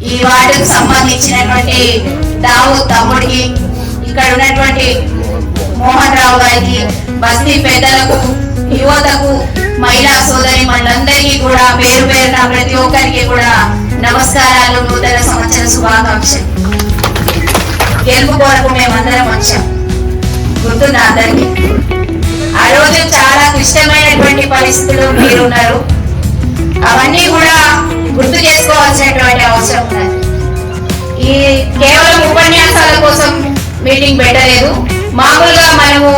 ఈ వార్డుకు సంబంధించినటువంటి దావు తమ్ముడికి, ఇక్కడ ఉన్నటువంటి మోహన్ రావు గారికి, బస్తీ పెద్దలకు, యువతకు, మహిళా సోదరి మనందరికీ కూడా పేరు పేరున ప్రతి ఒక్కరికి కూడా నమస్కారాలు, నూతన సంవత్సర శుభాకాంక్షలు. గెలుపు కొరకు మేమందరం వచ్చాం, గుర్తుందా అందరికి? ఆ రోజు చాలా క్లిష్టమైనటువంటి పరిస్థితులు మీరున్నారు, అవన్నీ కూడా గుర్తు చేసుకోవాల్సినటువంటి అవసరం ఉన్నది. ఈ కేవలం ఉపన్యాసాల కోసం మీటింగ్ పెట్టలేదు. మామూలుగా మనము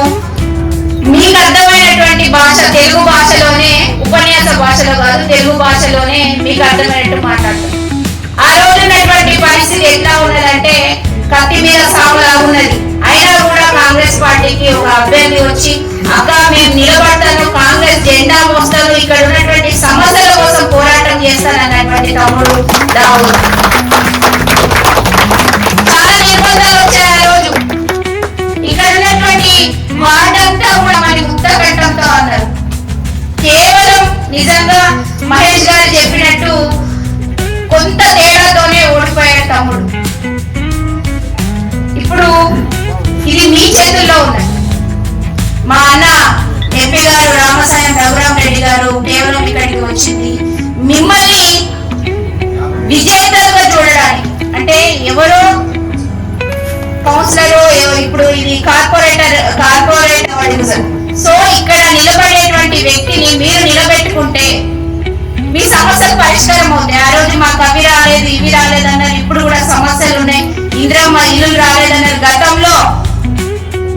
మీకు అర్థమైనటువంటి భాష, తెలుగు భాషలోనే, ఉపన్యాస భాషలో కాదు, తెలుగు భాషలోనే మీకు అర్థమైనట్టు మాట్లాడతాం. ఆ రోజు ఉన్నటువంటి పరిస్థితి ఎట్లా ఉన్నదంటే కత్తి మీద సాగులా ఉన్నది. అయినా కూడా కాంగ్రెస్ పార్టీకి ఒక అభ్యర్థి వచ్చి, అక్క మేము నిలబడతాను, కాంగ్రెస్ జెండా మోస్తాను, ఇక్కడ ఉన్నటువంటి సమస్యల కోసం పోరాటం చేస్తాను అన్నటువంటి తమ్ముడు దావుద్. చాలా నిర్బంధాలు వచ్చాయి ఆ రోజు. ఇక్కడ ఉన్నటువంటి వార్డంతా కూడా మరి ముక్తకంఠంతో అన్నారు. కేవలం నిజంగా మహేష్ గారు చెప్పినట్టు కొంత తేడాతోనే ఓడిపోయాడు తమ్ముడు. ఇప్పుడు ఇది మీ చేతుల్లో ఉన్నది. మా అన్న ఎంపీ గారు రామసాయం రఘురామరెడ్డి గారు కేవలం ఇక్కడికి వచ్చింది మిమ్మల్ని విజేతలుగా చూడడానికి. అంటే ఎవరో కౌన్సిలర్, ఇప్పుడు ఇది కార్పొరేటర్ సో ఇక్కడ నిలబడేటువంటి వ్యక్తిని మీరు నిలబెట్టుకుంటే మీ సమస్యలు పరిష్కారం అవుతాయి. ఆ రోజు మాకు అవి రాలేదు, ఇవి రాలేదన్నారు, ఇప్పుడు కూడా సమస్యలు ఉన్నాయి. ఇందిరమ్మ ఇల్లు రాలేదన్నారు. గతంలో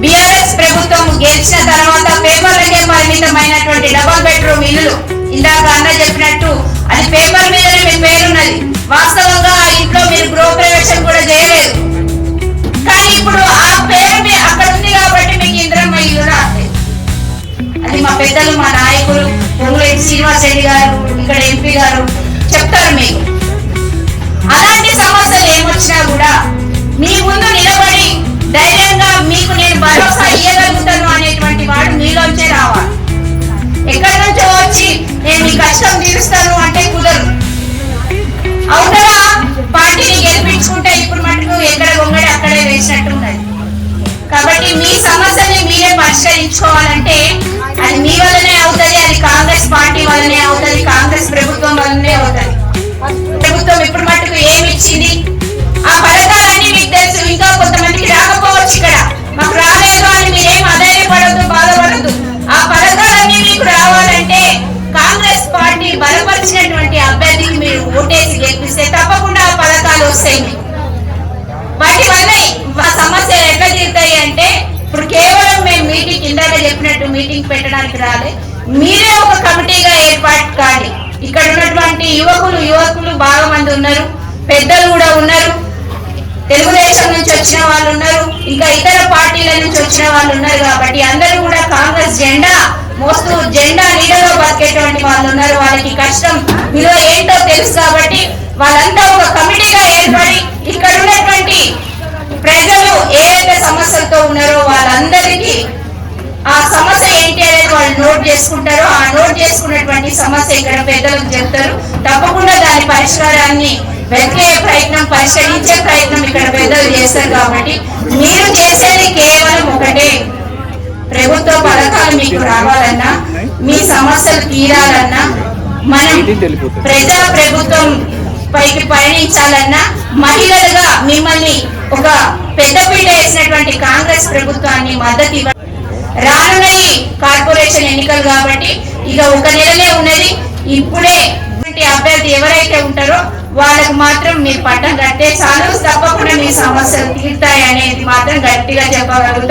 బిఆర్ఎస్ ప్రభుత్వం గెలిచిన తర్వాత పేపర్లకే పరిమితమైనటువంటి డబుల్ బెడ్రూమ్ ఇల్లు, ఇందాక అన్న చెప్పినట్టు అది పేపర్ మీదనే మీ పేరున్నది. వాస్తవంగా ఆ ఇంట్లో మీరు గృహప్రవేశం కూడా చేయలేదు. కానీ ఇప్పుడు ఆ పేరు అక్కడ ఉంది కాబట్టి మీకు ఇందిరమ్మ ఇల్లు రాలేదు. అది మా పెద్దలు, మా నాయకులు పొంగులేటి శ్రీనివాస్ రెడ్డి గారు, ఇక్కడ ఎంపీ గారు చెప్తారు మీకు. అలాంటి సమస్యలు ఏమొచ్చినా కూడా మీ ముందు నిలబడి ధైర్యంగా మీకు నేను భరోసా ఇవ్వగలుగుతాను అనేటువంటి వాడు మీలోంచే రావాలి. ఎక్కడి నుంచో వచ్చి నేను మీ కష్టం తీరుస్తాను అంటే కుదరదు. అవునరా పార్టీని గెలిపించుకుంటే ఇప్పుడు మటుకు ఎక్కడ గొంగడి అక్కడే వేసినట్టు ఉన్నది. కాబట్టి మీ సమస్యని మీరే పరిష్కరించుకోవాలంటే అది మీ వల్లనే అవుతుంది, అది కాంగ్రెస్ పార్టీ వల్లనే అవుతుంది, కాంగ్రెస్ ప్రభుత్వం వల్లనే అవుతుంది. ప్రభుత్వం ఇప్పుడు మటుకు ఏమి ఇచ్చింది, ఆ పథకాలన్నీ మీకు తెలుసు. ఇంకా కొంతమందికి రాకపోవచ్చు, ఇక్కడ మాకు రాలేదు అని మీరేం అధైర్యపడద్దు, బాధపడద్దు. ఆ పథకాలన్నీ మీకు రావాలంటే కాంగ్రెస్ పార్టీ బలపరిచినటువంటి అభ్యర్థికి మీరు ఓటేసి గెలిపిస్తే తప్పకుండా ఆ పథకాలు వస్తాయి. వాటి వల్ల సమస్యలు ఎట్లా తీరుతాయి అంటే, ఇప్పుడు కేవలం మేము మీటింగ్, ఇందాక చెప్పినట్టు మీటింగ్ పెట్టడానికి రాలే, మీరే ఒక కమిటీగా ఏర్పాటు కాండి. ఇక్కడ ఉన్నటువంటి యువకులు బాగా మంది ఉన్నారు, పెద్దలు కూడా ఉన్నారు, తెలుగుదేశం నుంచి వచ్చిన వాళ్ళు ఉన్నారు, ఇంకా ఇతర పార్టీల నుంచి వచ్చిన వాళ్ళు ఉన్నారు. కాబట్టి అందరూ కూడా కాంగ్రెస్ జెండా మోస్తూ జెండా నీడలో బతికేటువంటి వాళ్ళు ఉన్నారు. వాళ్ళకి కష్టం విలువ ఏంటో తెలుసు. కాబట్టి వాళ్ళంతా ఒక కమిటీగా ఏర్పడి ఇక్కడ ఉన్నటువంటి ప్రజలు ఏదైతే సమస్యలతో ఉన్నారో వాళ్ళందరికీ ఆ సమస్య ఏంటి అనేది వాళ్ళు నోట్ చేసుకుంటారో, ఆ నోట్ చేసుకున్నటువంటి సమస్య ఇక్కడ పెద్దలకు చెప్తారు. తప్పకుండా దాని పరిష్కారాన్ని వెతికే ప్రయత్నం, పరిష్కరించే ప్రయత్నం ఇక్కడ పెద్దలు చేస్తారు. కాబట్టి మీరు చేసేది కేవలం ఒకటే, ప్రభుత్వ పథకాలు మీకు రావాలన్నా, మీ సమస్యలు తీరాలన్నా, మనం ప్రజా ప్రభుత్వం పైకి పయనించాలన్నా, మహిళలుగా మిమ్మల్ని ఒక పెద్దపీట వేసినటువంటి కాంగ్రెస్ ప్రభుత్వాన్ని మద్దతు ఇవ్వ. రానున్నది కార్పొరేషన్ ఎన్నికలు కాబట్టి ఇక ఒక నెలలే ఉన్నది. ఇప్పుడే అభ్యర్థి ఎవరైతే ఉంటారో వాళ్ళకు మాత్రం మీరు పట్టం కట్టే చాలు, తప్పకుండా మీ సమస్యలు తీరుతాయి అనేది మాత్రం గట్టిగా చెప్పగలుగుతారు.